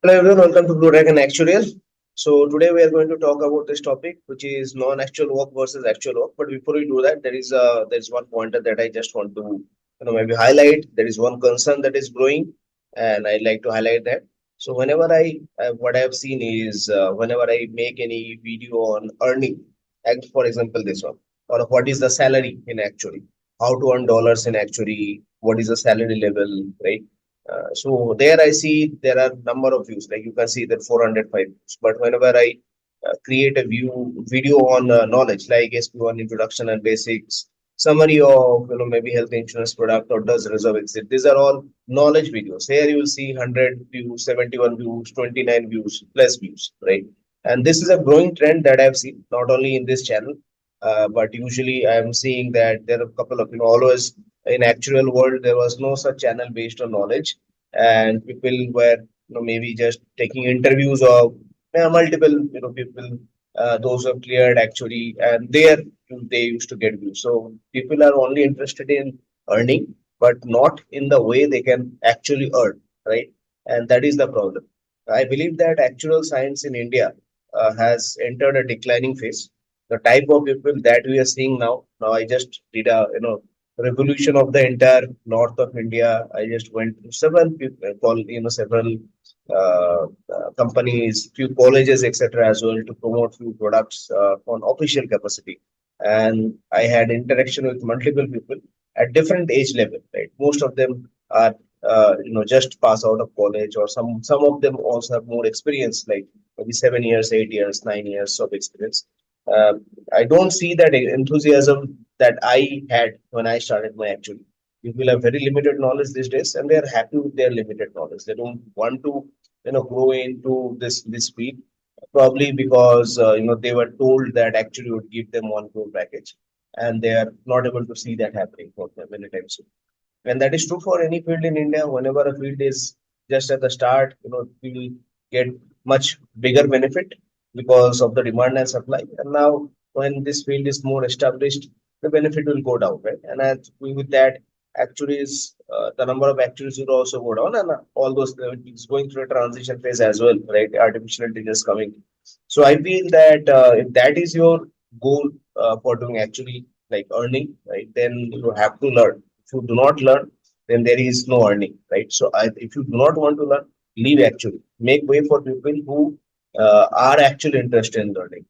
Hello everyone, welcome to Blue Dragon Actuarial. So today we are going to talk about this topic, which is non-actual work versus actual work. But before we do that, there is one pointer that I just want to maybe highlight. There is one concern that is growing, and I'd like to highlight that. So whenever what I have seen is whenever I make any video on earning, for example, this one, or what is the salary in actuary, how to earn dollars in actuary, what is the salary level, right? So there I see there are number of views, like you can see that 405 views. But whenever I create a video on knowledge like SP1 introduction and basics, summary of maybe health insurance product or does reserve exit, these are all knowledge videos. Here you will see 100 views, 71 views, 29 views, plus views, right? And this is a growing trend that I've seen not only in this channel, but usually I'm seeing that there are a couple of always in actual world there was no such channel based on knowledge, and people were maybe just taking interviews of multiple people, those who have cleared actually, and there they used to get views. So people are only interested in earning, but not in the way they can actually earn, right? And that is the problem. I believe that actual science in India has entered a declining phase. The type of people that we are seeing now, I just did a revolution of the entire north of India. I just went to several people, several companies, few colleges, etc., as well to promote few products on official capacity. And I had interaction with multiple people at different age level. Right, most of them are just pass out of college, or some of them also have more experience, like maybe 7 years, 8 years, 9 years of experience. Uh, I don't see that enthusiasm that I had when I started my actually. People have very limited knowledge these days, and they are happy with their limited knowledge. They don't want to, grow into this field. Probably because they were told that actually would give them one crore package, and they are not able to see that happening for them anytime soon. And that is true for any field in India. Whenever a field is just at the start, we will get much bigger benefit because of the demand and supply. And now, when this field is more established, the benefit will go down, right? And with that, actuaries, the number of actuaries will also go down, and all those it's going through a transition phase as well, right? Artificial intelligence coming. So I feel that if that is your goal for doing actually like earning, right, then you have to learn. If you do not learn, then there is no earning, right? So if you do not want to learn, leave actually. Make way for people who are actually interested in learning.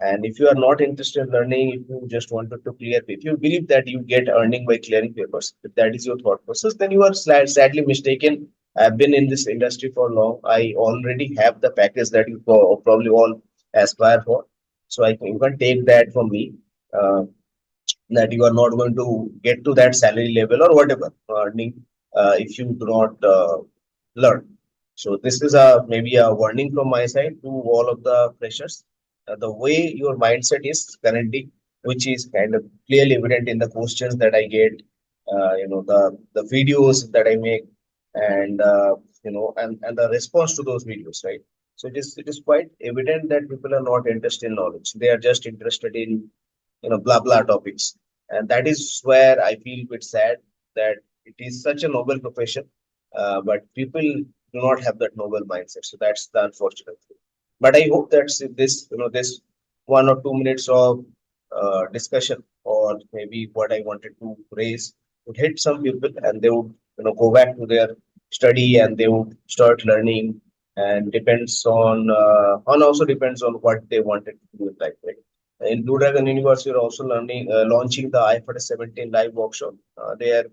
And if you are not interested in learning, if you just wanted to clear, if you believe that you get earning by clearing papers, if that is your thought process, then you are sadly mistaken. I've been in this industry for long. I already have the package that you probably all aspire for. So you can take that from me. Uh, that you are not going to get to that salary level or whatever earning if you do not learn. So this is a maybe a warning from my side to all of the freshers. The way your mindset is currently, which is kind of clearly evident in the questions that I get, the videos that I make, and and the response to those videos, right? So it is quite evident that people are not interested in knowledge. They are just interested in blah blah topics, and that is where I feel a bit sad that it is such a noble profession, but people do not have that noble mindset. So that's the unfortunate thing. But I hope that this 1 or 2 minutes of discussion, or maybe what I wanted to raise, would hit some people, and they would go back to their study, and they would start learning. And depends on also depends on what they wanted to do in life, right? In Blue Dragon University, you're also launching the IFRS 17 live workshop. There,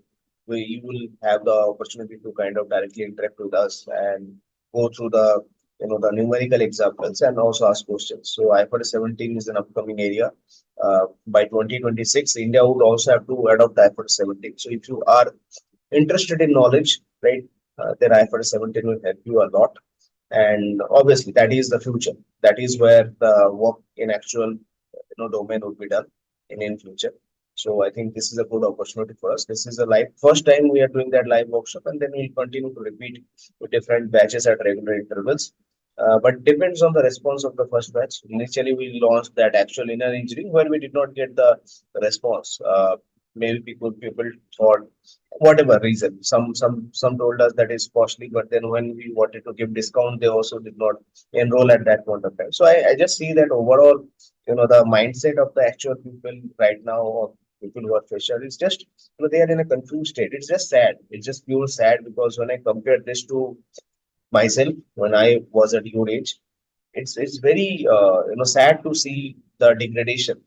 you will have the opportunity to kind of directly interact with us and go through the the numerical examples and also ask questions. So IFRS 17 is an upcoming area. By 2026, India would also have to adopt IFRS 17. So if you are interested in knowledge, right, then IFRS 17 will help you a lot. And obviously, that is the future. That is where the work in actual domain would be done in future. So I think this is a good opportunity for us. This is a live first time we are doing that live workshop, and then we'll continue to repeat with different batches at regular intervals. But depends on the response of the first batch. Initially, we launched that actual inner engineering where we did not get the response. maybe people thought whatever reason. Some told us that is costly, but then when we wanted to give discount, they also did not enroll at that point of time. So I just see that overall, the mindset of the actual people right now, or people who are fresher, is just, they are in a confused state. It's just sad. It's just pure sad, because when I compare this to myself when I was at your age, it's very sad to see the degradation.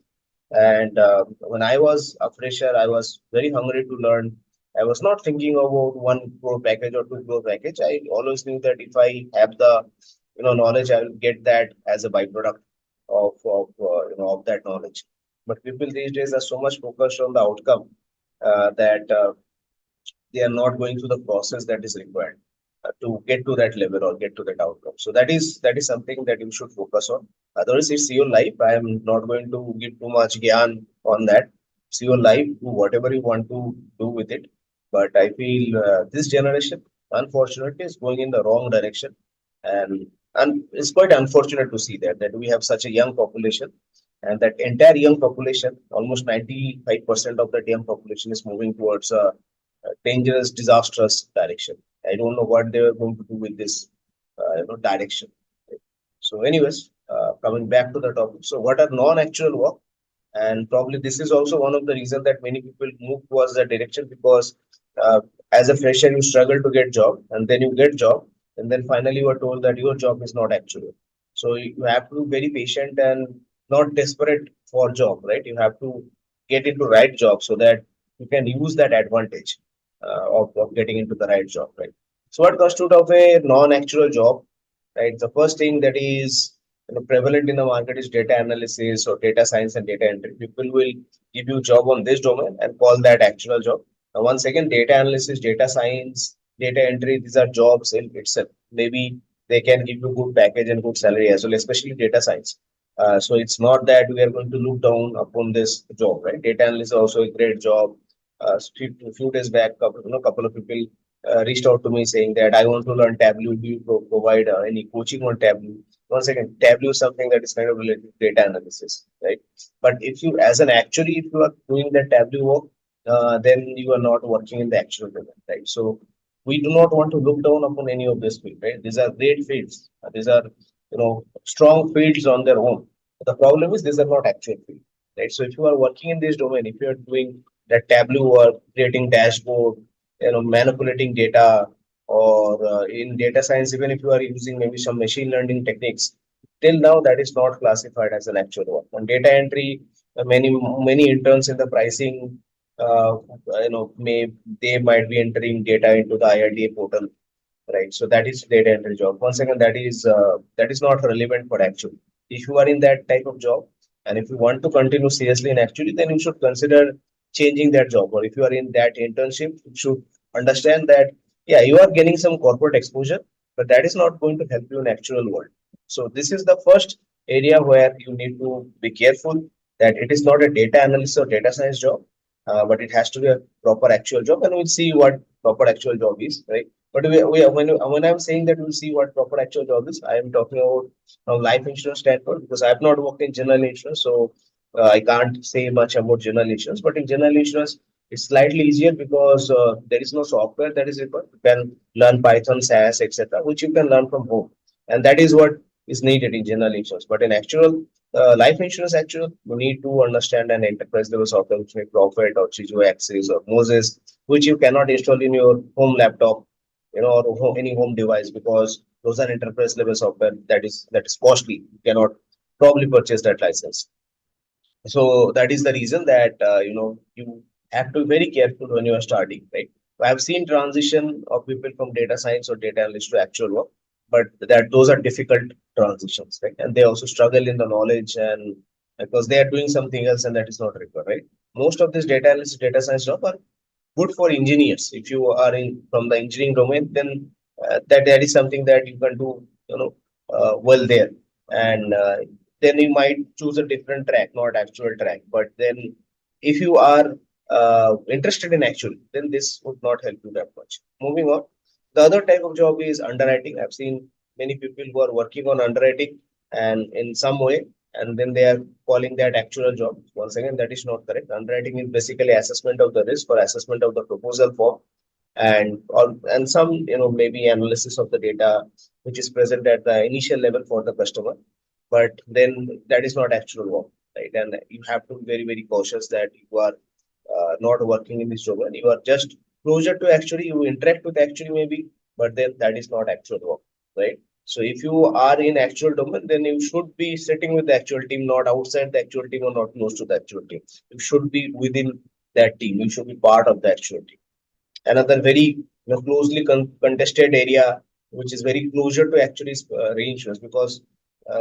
And when I was a fresher, I was very hungry to learn. I was not thinking about 1 crore package or 2 crore package. I always knew that if I have the knowledge, I will get that as a byproduct of that knowledge. But people these days are so much focused on the outcome, that they are not going through the process that is required to get to that level or get to that outcome. So that is something that you should focus on. Otherwise, it's your life. I am not going to give too much gyan on that. It's your life. Do whatever you want to do with it. But I feel this generation, unfortunately, is going in the wrong direction, and it's quite unfortunate to see that we have such a young population, and that entire young population, almost 95% of that young population, is moving towards a dangerous, disastrous direction. I don't know what they are going to do with this, direction. So, anyways, coming back to the topic. So, what are non-actual work? And probably this is also one of the reasons that many people move towards that direction, because uh, as a fresher you struggle to get job, and then you get job, and then finally you are told that your job is not actual. So you have to be very patient and not desperate for job, right? You have to get into right job so that you can use that advantage of getting into the right job, right? So what constitutes of a non-actual job, right? The first thing that is prevalent in the market is data analysis or data science and data entry. People will give you job on this domain and call that actual job. Now, once again, data analysis, data science, data entry, these are jobs in itself. Maybe they can give you good package and good salary as well, especially data science. So it's not that we are going to look down upon this job, right? Data analyst is also a great job. A few days back, couple of people reached out to me saying that I want to learn Tableau. Do you provide any coaching on Tableau? Once again, Tableau is something that is kind of related to data analysis, right? But if you, as an actuary, if you are doing the Tableau work, then you are not working in the actual domain, right? So we do not want to look down upon any of this field, right? These are great fields. These are strong fields on their own. The problem is these are not actual fields, right? So if you are working in this domain, if you are doing that Tableau work, creating dashboard, manipulating data, or in data science, even if you are using maybe some machine learning techniques, till now that is not classified as an actual work. On data entry, many interns in the pricing, uh, may they might be entering data into the IRDA portal, right? So that is data entry job. Once again, that is not relevant for actual. If you are in that type of job, and if you want to continue seriously in actually, then you should consider changing that job. Or if you are in that internship, you should understand that, yeah, you are getting some corporate exposure, but that is not going to help you in actual world. So this is the first area where you need to be careful, that it is not a data analyst or data science job, but it has to be a proper actual job, and we'll see what proper actual job is, right? But when I'm saying that we'll see what proper actual job is, I am talking about from life insurance standpoint, because I have not worked in general insurance, so I can't say much about general insurance. But in general insurance, it's slightly easier because there is no software that is required. You can learn Python, SAS, etc., which you can learn from home, and that is what is needed in general insurance. But in actual life insurance, actual you need to understand an enterprise level software, which may Profit or Chijo Axis or Moses, which you cannot install in your home laptop, or any home device, because those are enterprise level software that is costly. You cannot probably purchase that license. So that is the reason that you have to be very careful when you are starting, right? I have seen transition of people from data science or data analyst to actual work, but that those are difficult transitions, right? And they also struggle in the knowledge, and because they are doing something else and that is not required, right? Most of these data analyst, data science job are good for engineers. If you are in from the engineering domain, then that is something that you can do, well there, and then you might choose a different track, not actual track. But then, if you are interested in actual, then this would not help you that much. Moving on, the other type of job is underwriting. I've seen many people who are working on underwriting, and in some way. and then they are calling that actual job. Once again, that is not correct. Underwriting is basically assessment of the risk or assessment of the proposal form, and some maybe analysis of the data which is present at the initial level for the customer, but then that is not actual work, right? And you have to be very very cautious that you are not working in this domain. You are just closer to actually, you interact with actually maybe, but then that is not actual work, right? So if you are in actual domain, then you should be sitting with the actual team, not outside the actual team or not close to the actual team. You should be within that team. You should be part of the actual team. Another very closely contested area, which is very closer to actually is reinsurance, because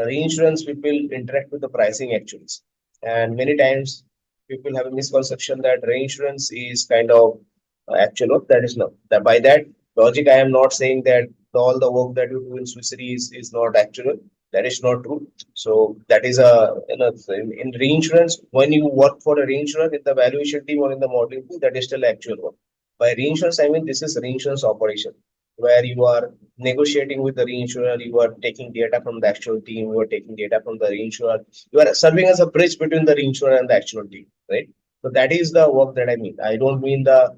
reinsurance people interact with the pricing actuaries, and many times people have a misconception that reinsurance is kind of actual work. That is not. That by that logic, I am not saying that all the work that you do in Swiss Re is not actual. That is not true. So that is a in reinsurance, when you work for a reinsurer in the valuation team or in the modeling team, that is still actual work. By reinsurance, I mean this is reinsurance operation where you are negotiating with the reinsurer, you are taking data from the actual team, you are taking data from the reinsurer, you are serving as a bridge between the reinsurer and the actual team, right? So that is the work that I mean. I don't mean the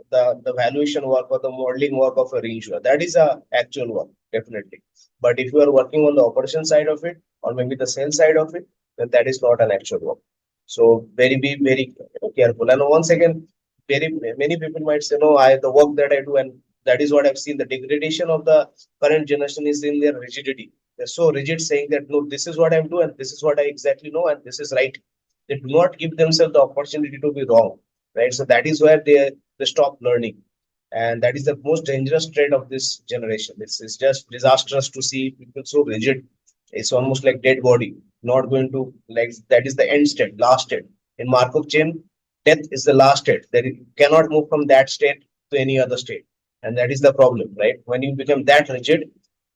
the valuation work or the modeling work of a reinsurer. That is a actual work, definitely. But if you are working on the operation side of it, or maybe the sales side of it, then that is not an actual work. So very be very careful. And once again, very many people might say, no, I the work that I do, and that is what I've seen. The degradation of the current generation is in their rigidity. They're so rigid, saying that no, this is what I'm doing, and this is what I exactly know, and this is right. They do not give themselves the opportunity to be wrong, right? So that is where they stop learning, and that is the most dangerous trait of this generation. It's just disastrous to see people so rigid. It's almost like dead body, not going to, like, that is the end state, last state. In Markov chain, death is the last state. That you cannot move from that state to any other state, and that is the problem, right? When you become that rigid,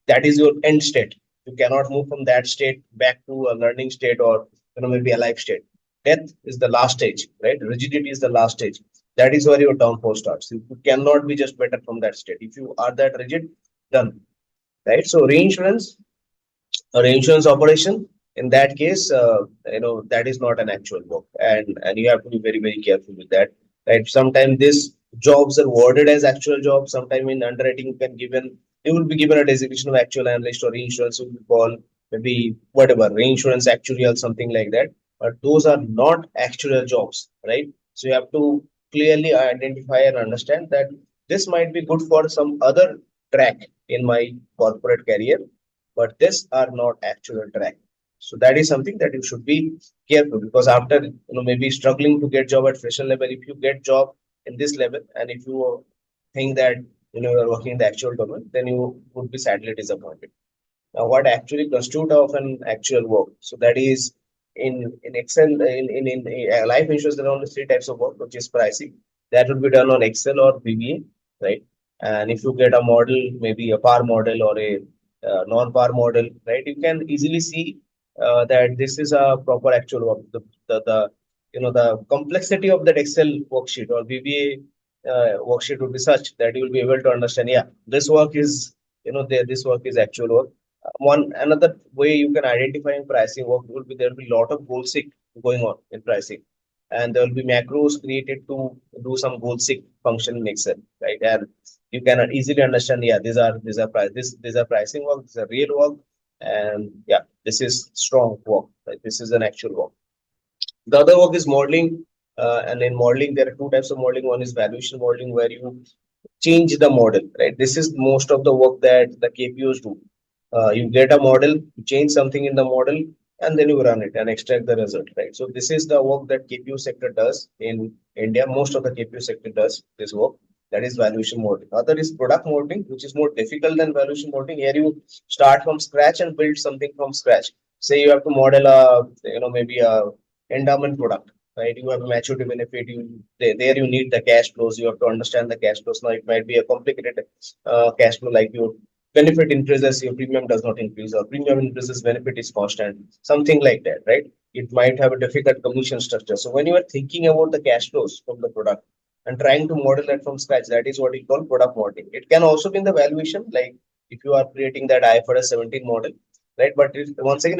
that is your end state. You cannot move from that state back to a learning state, or maybe a life state. Death is the last stage, right? Rigidity is the last stage. That is where your downfall starts. You cannot be just better from that state. If you are that rigid, done, right? So reinsurance or insurance operation, in that case, that is not an actual work, and you have to be very very careful with that, right? Sometimes these jobs are worded as actual jobs. Sometimes in underwriting you will be given a designation of actual analyst, or insurance will be called maybe whatever, reinsurance actuarial, something like that, but those are not actual jobs, right? So you have to clearly identify and understand that this might be good for some other track in my corporate career, but these are not actual track. So that is something that you should be careful, because after maybe struggling to get job at fresher level, if you get job in this level, and if you think that you are working in the actual domain, then you would be sadly disappointed. Now, what actually constitute of an actual work? So that is in Excel, in life insurance, there are only three types of work, which is pricing. That would be done on Excel or VBA, right? And if you get a model, maybe a par model or a non-par model, right? You can easily see that this is a proper actual work. The complexity of that Excel worksheet or VBA worksheet would be such that you will be able to understand. Yeah, this work is this work is actual work. One another way you can identify in pricing work will be, there will be a lot of goal seek going on in pricing, and there will be macros created to do some goal seek function in Excel, right? And you can easily understand, yeah, these are pricing work, these are real work, and yeah, this is strong work, right? This is an actual work. The other work is modeling, and in modeling there are two types of modeling. One is valuation modeling, where you change the model, right? This is most of the work that the KPOs do. You get a model, you change something in the model, and then you run it and extract the result, right? So this is the work that KPO sector does in India. Most of the KPO sector does this work. That is valuation modeling. Other is product modeling, which is more difficult than valuation modeling. Here you start from scratch and build something from scratch. Say you have to model a, maybe a endowment product, right? You have a maturity benefit. There you need the cash flows. You have to understand the cash flows. Now it might be a complicated cash flow, like your benefit increases, your premium does not increase, or premium increases, benefit is constant, something like that, right? It might have a difficult commission structure. So when you are thinking about the cash flows from the product and trying to model that from scratch, that is what we call product modeling. It can also be in the valuation, like if you are creating that IFRS 17 model, right? But once again,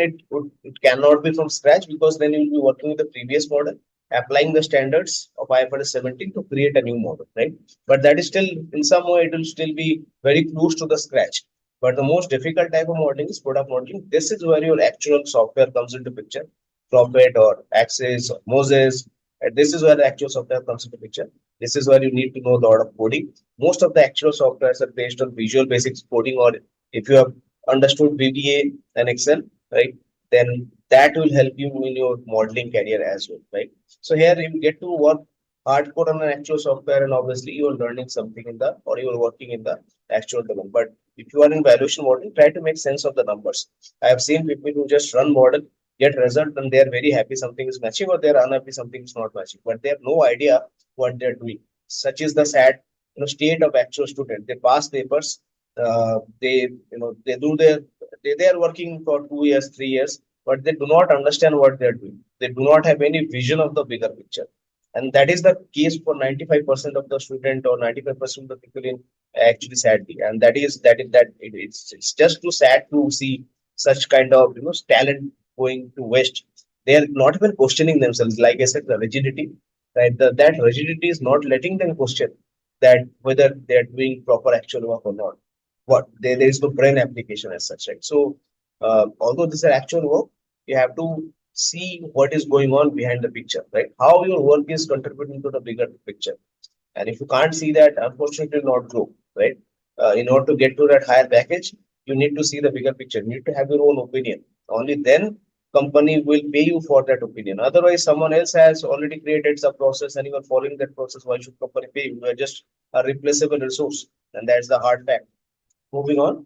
it cannot be from scratch because then you'll be working with the previous model, applying the standards of IFRS 17 to create a new model, right? But that is still, in some way, it will still be very close to the scratch. But the most difficult type of modeling is product modeling. This is where your actual software comes into picture, Prophet or Axis or Moses. And this is where the actual software comes into picture. This is where you need to know a lot of coding. Most of the actual softwares are based on Visual Basics coding, or if you have understood VBA and Excel, right, then that will help you in your modeling career as well, right? So here you get to work hardcore on an actual software, and obviously you are learning something in the, or you are working in the actual domain. But if you are in valuation modeling, try to make sense of the numbers. I have seen people who just run model, get result, and they are very happy something is matching, or they are unhappy something is not matching, but they have no idea what they are doing. Such is the sad, state of actual student. They pass papers, they they do their, they are working for 2 years, 3 years, but they do not understand what they are doing. They do not have any vision of the bigger picture, and that is the case for 95% of the student, or 95% of the people in, actually, sadly. And it's just too sad to see such kind of talent going to waste. They are not even questioning themselves. Like I said, the rigidity, right? That rigidity is not letting them question that whether they are doing proper actual work or not. There is no brain application as such, right? So although this is actual work, you have to see what is going on behind the picture, right? How your work is contributing to the bigger picture. And if you can't see that, unfortunately, you'll not grow, right? In order to get to that higher package, you need to see the bigger picture. You need to have your own opinion. Only then company will pay you for that opinion. Otherwise, someone else has already created some process and you are following that process. Why should company pay you? You are just a replaceable resource. And that's the hard fact. Moving on.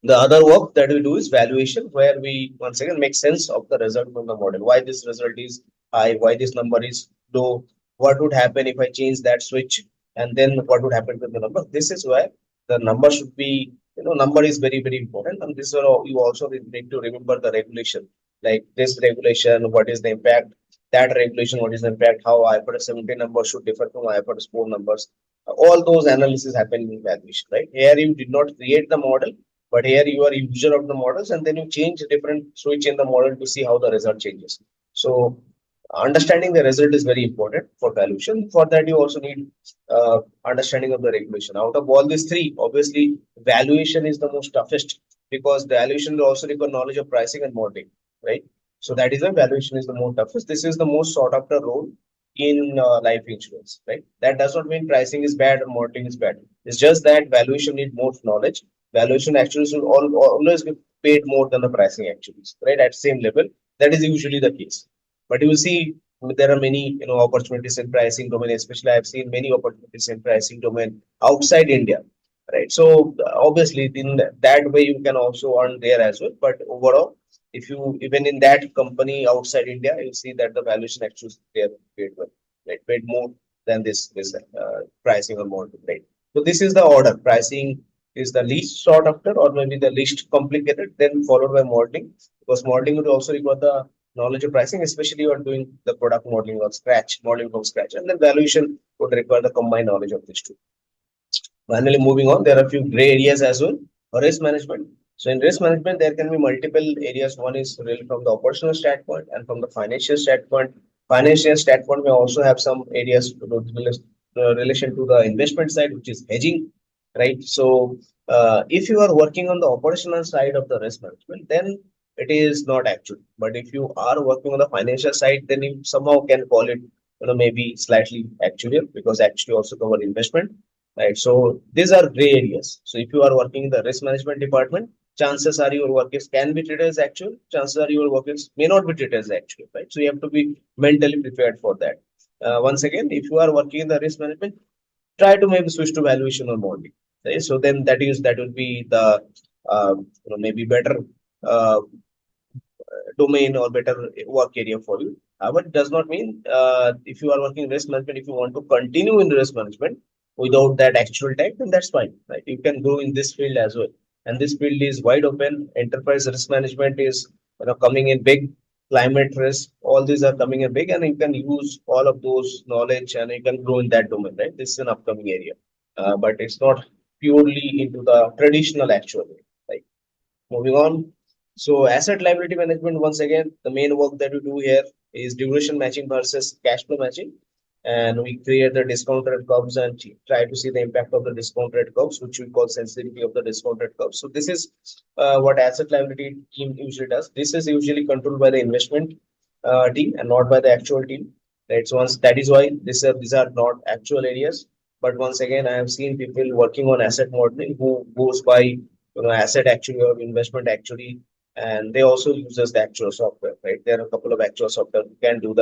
The other work that we do is valuation, where we once again make sense of the result from the model. Why this result is high, why this number is low, what would happen if I change that switch, and then what would happen to the number. This is why the number should be, number is very, very important. And this is where you also need to remember the regulation. Like this regulation, what is the impact? That regulation, what is the impact? How IFRS 17 numbers should differ from IFRS 4 numbers. All those analysis happen in valuation, right? Here you did not create the model, but here you are a user of the models, and then you change a different switch in the model to see how the result changes. So understanding the result is very important for valuation. For that, you also need understanding of the regulation. Out of all these three, obviously, valuation is the most toughest because the valuation will also require knowledge of pricing and modeling, right? So that is why valuation is the most toughest. This is the most sought after role in life insurance, right? That does not mean pricing is bad or modeling is bad. It's just that valuation need more knowledge. Valuation actually should always be paid more than the pricing actuaries, right? At same level, that is usually the case. But you will see there are many opportunities in pricing domain. Especially, I've seen many opportunities in pricing domain outside India, right? So obviously, in that way, you can also earn there as well. But overall, if you even in that company outside India, you see that the valuation actually they are paid well, right? Paid more than this pricing or more, right? So this is the order. Pricing is the least sought after, or maybe the least complicated, then followed by modeling, because modeling would also require the knowledge of pricing, especially you are doing the product modeling or scratch, modeling from scratch, and then valuation would require the combined knowledge of these two. Finally, moving on, there are a few gray areas as well. Risk management. So in risk management, there can be multiple areas. One is really from the operational standpoint and from the financial standpoint. Financial standpoint may also have some areas relation to the investment side, which is hedging, right? So if you are working on the operational side of the risk management, then it is not actual. But if you are working on the financial side, then you somehow can call it, maybe slightly actuarial, because actually also cover investment, right? So these are gray areas. So if you are working in the risk management department, chances are your work is can be treated as actual. Chances are your work is may not be treated as actual, right? So you have to be mentally prepared for that. Once again, if you are working in the risk management, try to maybe switch to valuation or modeling. Right? So then that will be the maybe better uh, domain or better work area for you. But it does not mean if you are working in risk management, if you want to continue in risk management without that actual tech, then that's fine. Right? You can go in this field as well. And this field is wide open. Enterprise risk management is coming in big. Climate risk, all these are coming in big, and you can use all of those knowledge and you can grow in that domain. Right? This is an upcoming area, but it's not purely into the traditional actual. Right? Moving on. So asset liability management, once again, the main work that we do here is duration matching versus cash flow matching. And we create the discount rate curves and try to see the impact of the discount rate curves, which we call sensitivity of the discount rate curves. So this is what asset liability team usually does. This is usually controlled by the investment team and not by the actual team. Right. So once that is why these are not actual areas. But once again, I have seen people working on asset modeling who goes by asset actuary or investment actuary, and they also uses the actual software, right? There are a couple of actual software who can do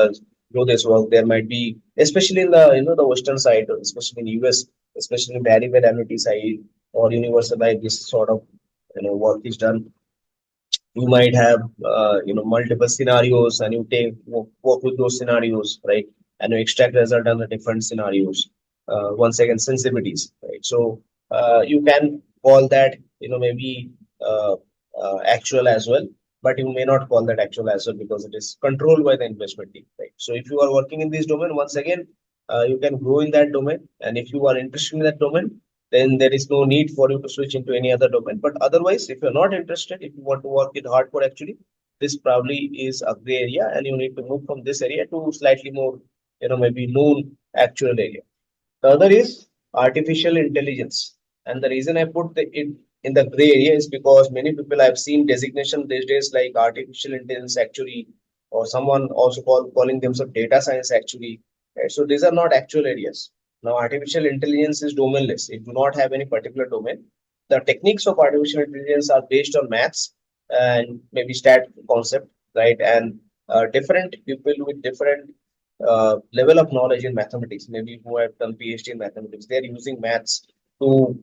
this work. There might be, especially in the the Western side, especially in US, especially in variable annuity side or universal life, this sort of work is done. You might have multiple scenarios, and you work with those scenarios, right? And you extract result on the different scenarios. Once again, sensitivities, right? So you can call that maybe uh, actual as well, but you may not call that actual as well because it is controlled by the investment team, right? So if you are working in this domain, once again, you can grow in that domain, and if you are interested in that domain, then there is no need for you to switch into any other domain. But otherwise, if you're not interested, if you want to work in hardcore, actually, this probably is a gray area, and you need to move from this area to slightly more, maybe known actual area. The other is artificial intelligence. And the reason I put it in the gray area is because many people I've seen designation these days like artificial intelligence actually, or someone also calling themselves data science actually. Right? So these are not actual areas. Now, artificial intelligence is domainless. It do not have any particular domain. The techniques of artificial intelligence are based on maths and maybe stat concept, right? And different people with different level of knowledge in mathematics, maybe who have done PhD in mathematics, they're using maths to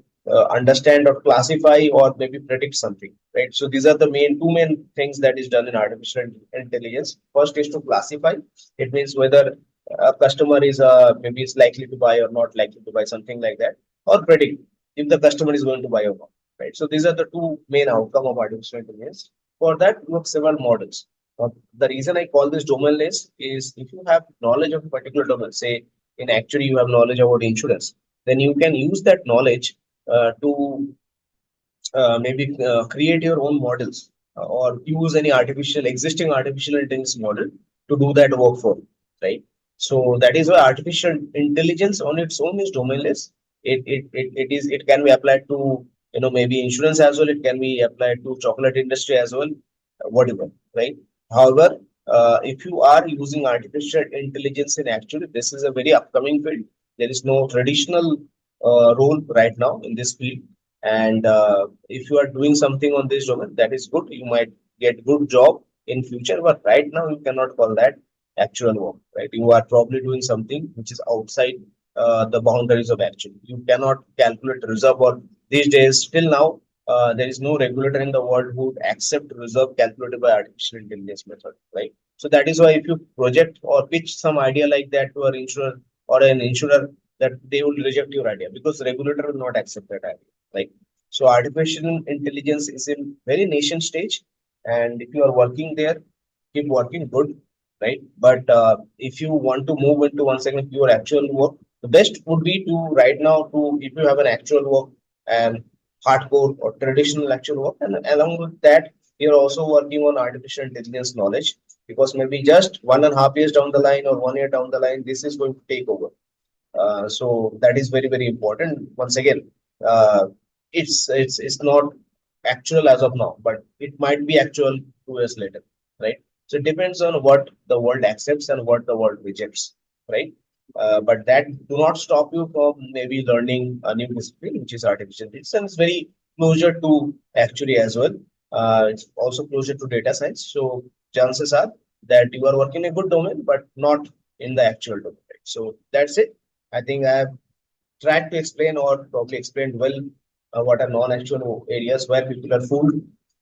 understand or classify or maybe predict something, right? So these are the two main things that is done in artificial intelligence. First is to classify. It means whether a customer is maybe is likely to buy or not likely to buy, something like that, or predict if the customer is going to buy or not, right? So these are the two main outcome of artificial intelligence. For that, we have several models. The reason I call this domainless is if you have knowledge of a particular domain, say in actually you have knowledge about insurance, then you can use that knowledge to maybe create your own models or use any existing artificial intelligence model to do that work for you, right? So that is why artificial intelligence on its own is domainless. It can be applied to maybe insurance as well. It can be applied to chocolate industry as well, whatever, right? However, if you are using artificial intelligence in actually, this is a very upcoming field. There is no traditional role right now in this field, and if you are doing something on this domain, that is good. You might get good job in future, but right now you cannot call that actual work, right? You are probably doing something which is outside the boundaries of actual. You cannot calculate reserve, or these days still now there is no regulator in the world who would accept reserve calculated by artificial intelligence method, right? So that is why if you project or pitch some idea like that to an insurer or an insurer, that they will reject your idea because the regulator will not accept that idea. Right. So artificial intelligence is in very nascent stage, and if you are working there, keep working good, right? But if you want to move into once again your actual work, the best would be to right now to if you have an actual work and hardcore or traditional actual work, and along with that, you're also working on artificial intelligence knowledge because maybe just 1.5 years down the line or 1 year down the line, this is going to take over. So that is very very important. Once again, uh, it's not actual as of now, but it might be actual 2 years later, right? So it depends on what the world accepts and what the world rejects, right? But that do not stop you from maybe learning a new discipline, which is artificial intelligence, and it's very closer to actually as well. It's also closer to data science. So chances are that you are working in a good domain, but not in the actual domain. Right? So that's it. I think I have tried to explain or probably explained well what are non-actual areas where people are fooled,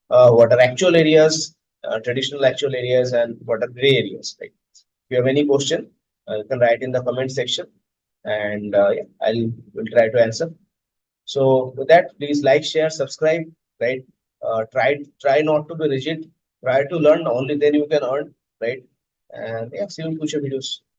what are actual areas, traditional actual areas, and what are gray areas. Right? If you have any question, you can write in the comment section, and yeah, I'll will try to answer. So with that, please like, share, subscribe. Right? Try not to be rigid. Try to learn. Only then you can earn. Right? And yeah, see you in future videos.